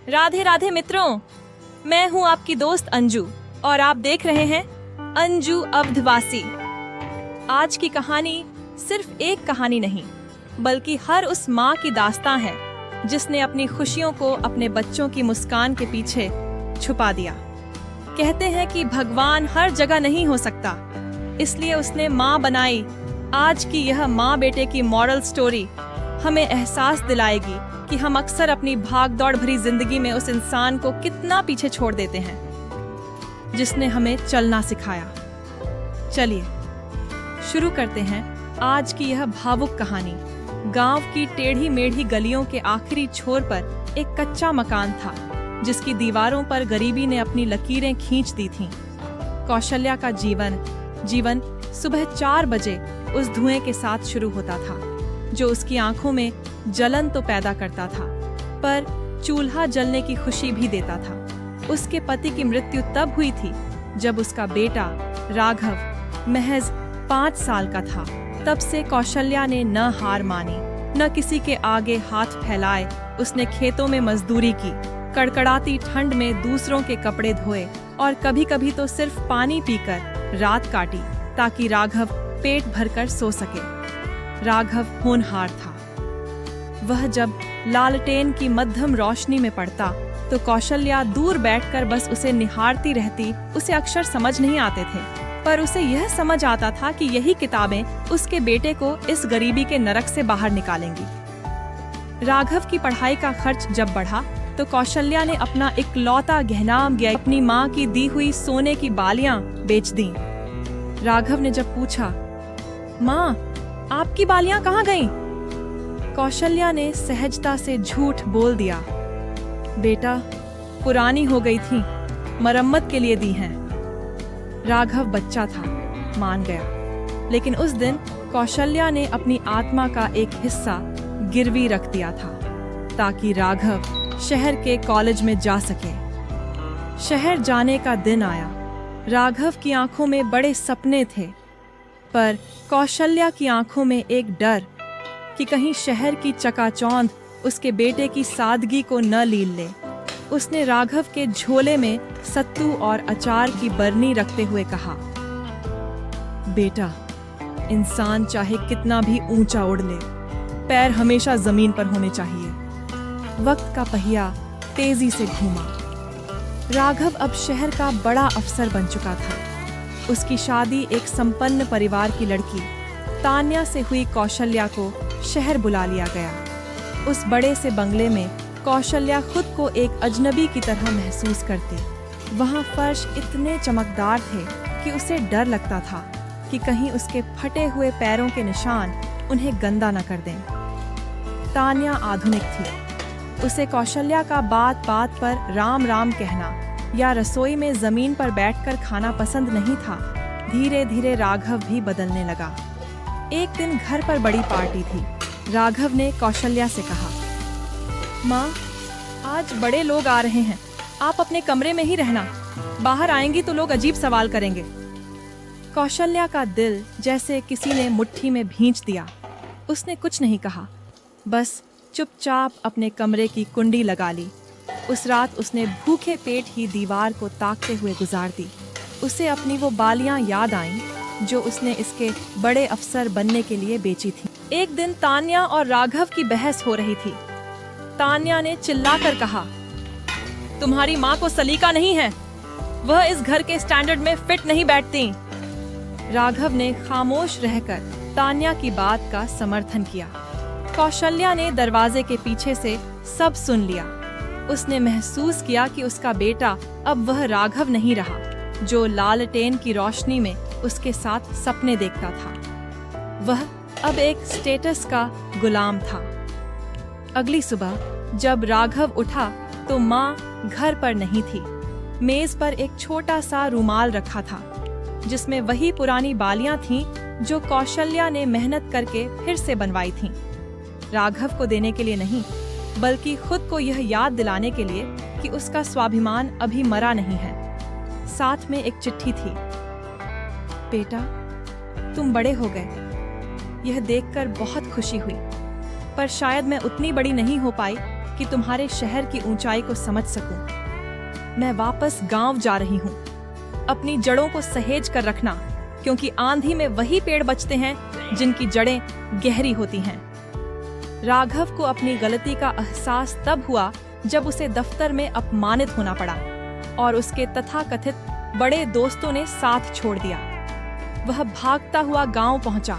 राधे राधे मित्रों, मैं हूँ आपकी दोस्त अंजू और आप देख रहे हैं अंजू अवधवासी। आज की कहानी सिर्फ एक कहानी नहीं, बल्कि हर उस माँ की दास्तां है जिसने अपनी खुशियों को अपने बच्चों की मुस्कान के पीछे छुपा दिया। कहते हैं कि भगवान हर जगह नहीं हो सकता, इसलिए उसने माँ बनाई। आज की यह माँ बेटे की मॉरल स्टोरी हमें एहसास दिलाएगी कि हम अक्सर अपनी भाग-दौड़ भरी जिंदगी में उस इंसान को कितना पीछे छोड़ देते हैं जिसने हमें चलना सिखाया। चलिए शुरू करते हैं आज की यह भावुक कहानी। गांव की टेढ़ी मेढ़ी गलियों के आखिरी छोर पर एक कच्चा मकान था जिसकी दीवारों पर गरीबी ने अपनी लकीरें खींच दी थीं। कौशल्या का जीवन सुबह 4 बजे उस धुएं के साथ शुरू होता था जो उसकी आंखों में जलन तो पैदा करता था, पर चूल्हा जलने की खुशी भी देता था। उसके पति की मृत्यु तब हुई थी जब उसका बेटा राघव महज 5 साल का था। तब से कौशल्या ने न हार मानी, न किसी के आगे हाथ फैलाए। उसने खेतों में मजदूरी की, कड़कड़ाती ठंड में दूसरों के कपड़े धोए और कभी-कभी तो सिर्फ पानी पीकर रात काटी ताकि राघव पेट भरकर सो सके। राघव होनहार था। वह जब लालटेन की मध्यम रोशनी में पड़ता तो कौशल्या दूर बैठकर बस उसे निहारती रहती। उसे अक्षर समझ नहीं आते थे, पर उसे यह समझ आता था कि यही किताबें उसके बेटे को इस गरीबी के नरक से बाहर निकालेंगी। राघव की पढ़ाई का खर्च जब बढ़ा तो कौशल्या ने अपना इकलौता गहना अपनी माँ की दी हुई सोने की बालियां बेच दी। राघव ने जब पूछा, माँ आपकी बालियां कहाँ गईं? कौशल्या ने सहजता से झूठ बोल दिया, बेटा पुरानी हो गई थी, मरम्मत के लिए दी हैं। राघव बच्चा था, मान गया, लेकिन उस दिन कौशल्या ने अपनी आत्मा का एक हिस्सा गिरवी रख दिया था ताकि राघव शहर के कॉलेज में जा सके। शहर जाने का दिन आया। राघव की आंखों में बड़े सपने थे, पर कौशल्या की आंखों में एक डर कि कहीं शहर की चकाचौंध उसके बेटे की सादगी को न लील ले। उसने राघव के झोले में सत्तू और अचार की बरनी रखते हुए कहा, बेटा इंसान चाहे कितना भी ऊंचा उड़ ले, पैर हमेशा जमीन पर होने चाहिए। वक्त का पहिया तेजी से घूमा। राघव अब शहर का बड़ा अफसर बन चुका था। उसकी शादी एक संपन्न परिवार की लड़की तान्या से हुई। कौशल्या को शहर बुला लिया गया। उस बड़े से बंगले में कौशल्या खुद को एक अजनबी की तरह महसूस करती। वहाँ फर्श इतने चमकदार थे कि उसे डर लगता था कि कहीं उसके फटे हुए पैरों के निशान उन्हें गंदा न कर दें। तान्या आधुनिक थी। उसे कौशल्या का बात बात पर राम राम कहना या रसोई में जमीन पर बैठकर खाना पसंद नहीं था। धीरे धीरे राघव भी बदलने लगा। एक दिन घर पर बड़ी पार्टी थी। राघव ने कौशल्या से कहा, माँ आज बड़े लोग आ रहे हैं, आप अपने कमरे में ही रहना, बाहर आएंगी तो लोग अजीब सवाल करेंगे। कौशल्या का दिल जैसे किसी ने मुट्ठी में भींच दिया। उसने कुछ नहीं कहा, बस चुपचाप अपने कमरे की कुंडी लगा ली। उस रात उसने भूखे पेट ही दीवार को ताकते हुए गुजार दी। उसे अपनी वो बालियां याद आईं जो उसने इसके बड़े अफसर बनने के लिए बेची थी। एक दिन तान्या और राघव की बहस हो रही थी। तान्या ने चिल्लाकर कहा, तुम्हारी माँ को सलीका नहीं है, वह इस घर के स्टैंडर्ड में फिट नहीं बैठती। राघव ने खामोश रहकर तान्या की बात का समर्थन किया। कौशल्या ने दरवाजे के पीछे से सब सुन लिया। उसने महसूस किया कि उसका बेटा अब वह राघव नहीं रहा जो लालटेन की रोशनी में उसके साथ सपने देखता था। वह अब एक स्टेटस का गुलाम था। अगली सुबह जब राघव उठा तो माँ घर पर नहीं थी। मेज पर एक छोटा सा रुमाल रखा था जिसमें वही पुरानी बालियां थीं जो कौशल्या ने मेहनत करके फिर से बनवाई थीं। राघव को देने के लिए नहीं, बल्कि खुद को यह याद दिलाने के लिए कि उसका स्वाभिमान अभी मरा नहीं है। साथ में एक चिट्ठी थी, बेटा तुम बड़े हो गए। यह देखकर बहुत खुशी हुई, पर शायद मैं उतनी बड़ी नहीं हो पाई कि तुम्हारे शहर की ऊंचाई को समझ सकूं। मैं वापस गांव जा रही हूँ। अपनी जड़ों को सहेज कर रखना, क्योंकि आंधी में वही पेड़ बचते हैं जिनकी जड़ें गहरी होती हैं। राघव को अपनी गलती का एहसास तब हुआ जब उसे दफ्तर में अपमानित होना पड़ा और उसके तथाकथित बड़े दोस्तों ने साथ छोड़ दिया। वह भागता हुआ गांव पहुंचा।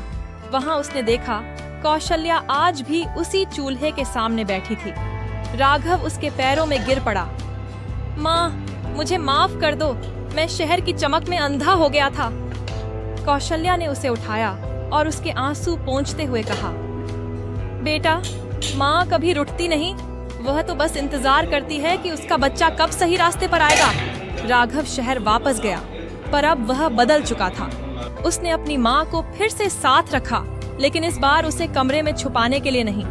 वहां उसने देखा कौशल्या आज भी उसी चूल्हे के सामने बैठी थी। राघव उसके पैरों में गिर पड़ा। माँ, मुझे माफ कर दो, मैं शहर की चमक में अंधा हो गया था। कौशल्या ने उसे उठाया और उसके आंसू पोंछते हुए कहा, बेटा, माँ कभी रुठती नहीं, वह तो बस इंतजार करती है कि उसका बच्चा कब सही रास्ते पर आएगा। राघव शहर वापस गया, पर अब वह बदल चुका था। उसने अपनी माँ को फिर से साथ रखा, लेकिन इस बार उसे कमरे में छुपाने के लिए नहीं,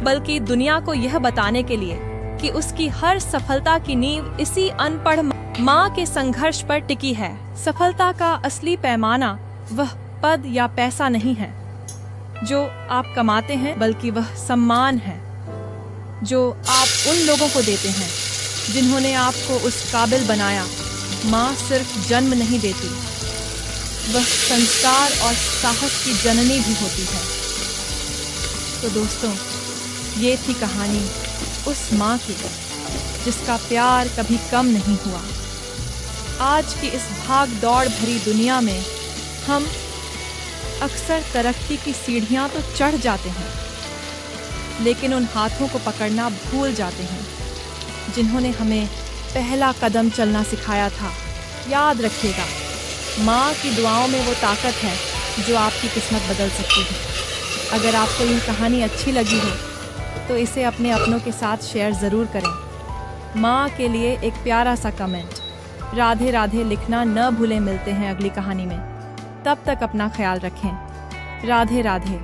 बल्कि दुनिया को यह बताने के लिए कि उसकी हर सफलता की नींव इसी अनपढ़ माँ के संघर्ष पर टिकी है। सफलता का असली पैमाना वह पद या पैसा नहीं है जो आप कमाते हैं, बल्कि वह सम्मान है जो आप उन लोगों को देते हैं जिन्होंने आपको उस काबिल बनाया। माँ सिर्फ जन्म नहीं देती, वह संस्कार और साहस की जननी भी होती है। तो दोस्तों, ये थी कहानी उस माँ की जिसका प्यार कभी कम नहीं हुआ। आज की इस भाग दौड़ भरी दुनिया में हम अक्सर तरक्की की सीढ़ियां तो चढ़ जाते हैं, लेकिन उन हाथों को पकड़ना भूल जाते हैं जिन्होंने हमें पहला कदम चलना सिखाया था। याद रखिएगा, माँ की दुआओं में वो ताकत है जो आपकी किस्मत बदल सकती है। अगर आपको ये कहानी अच्छी लगी हो तो इसे अपने अपनों के साथ शेयर ज़रूर करें। माँ के लिए एक प्यारा सा कमेंट, राधे राधे लिखना न भूलें। मिलते हैं अगली कहानी में, तब तक अपना ख्याल रखें। राधे राधे।